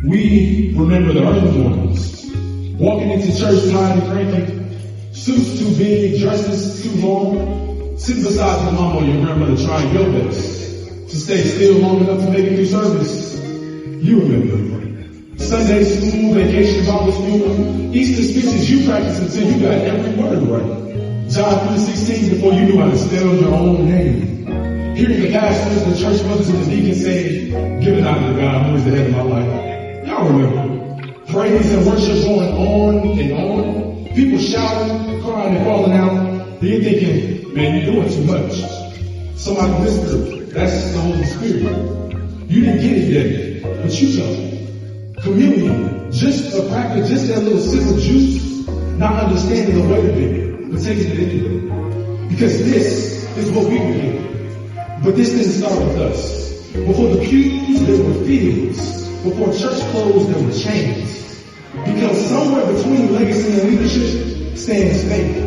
We remember the early ones, walking into church tired and cranky, suits too big, dresses too long, sitting beside your mom or your grandmother trying your best to stay still long enough to make it through service. You remember. Sunday school, vacation, Bible school, Easter speeches you practiced until you got every word right. John 3:16 before you knew how to spell your own name. Hearing the pastors, the church brothers, and the deacons say, "Give it out to God who is the head of my life." Y'all remember. Praise and worship going on and on. People shouting, crying, and falling out. And you're thinking, man, you're doing too much. Somebody whispered, that's the Holy Spirit. You didn't get it yet, but you know. Communion, just a practice, just that little sip of juice, not understanding the weight of it, but taking it anyway. Because this is what we believe. But this didn't start with us. Before the pews, there were fields. Before church clothes, there were chains. Because somewhere between legacy and leadership stands faith.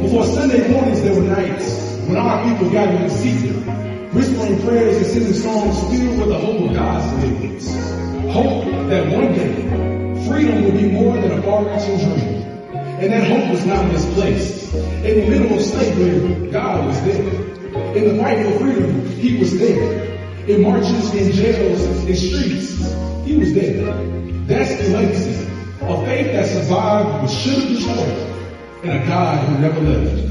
Before Sunday mornings, there were nights when our people gathered in secret, whispering prayers and singing songs filled with the hope of God's deliverance. Hope that one day, freedom would be more than a far-reaching dream. And that hope was not misplaced. In the middle of slavery, God was there. In the fight for freedom, He was there. In marches, in jails, in streets, He was there. That's the legacy. A faith that survived what should have destroyed, and a God who never left.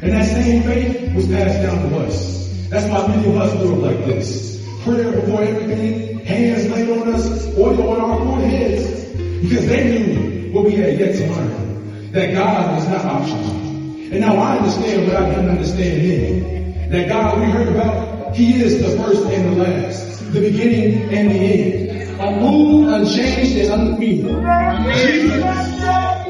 And that same faith was passed down to us. That's why many of us do it like this. Prayer before everything, hands laid on us, oil on our foreheads. Because they knew what we had yet to learn. That God was not optional. And now I understand what I didn't understand then. That God we heard about, He is the first and the last. The beginning and the end. Unmoved, unchanged, and undefeated. Jesus,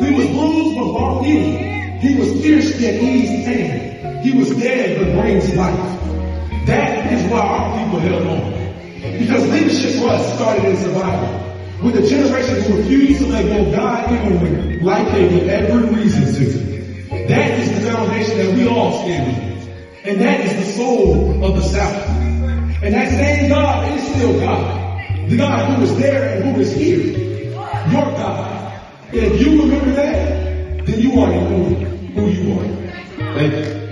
He was bruised but brought healing. He was pierced yet eased pain. He was dead but brings life. That is why our people held on. Because leadership for us started in survival. With a generation who refused to let go of God even when life gave them every reason to. That is the foundation that we all stand on. And that is the soul of the South. And that same God is still God. The God who is there and who is here. Your God. And if you remember that, then you already know who you are. Thank you.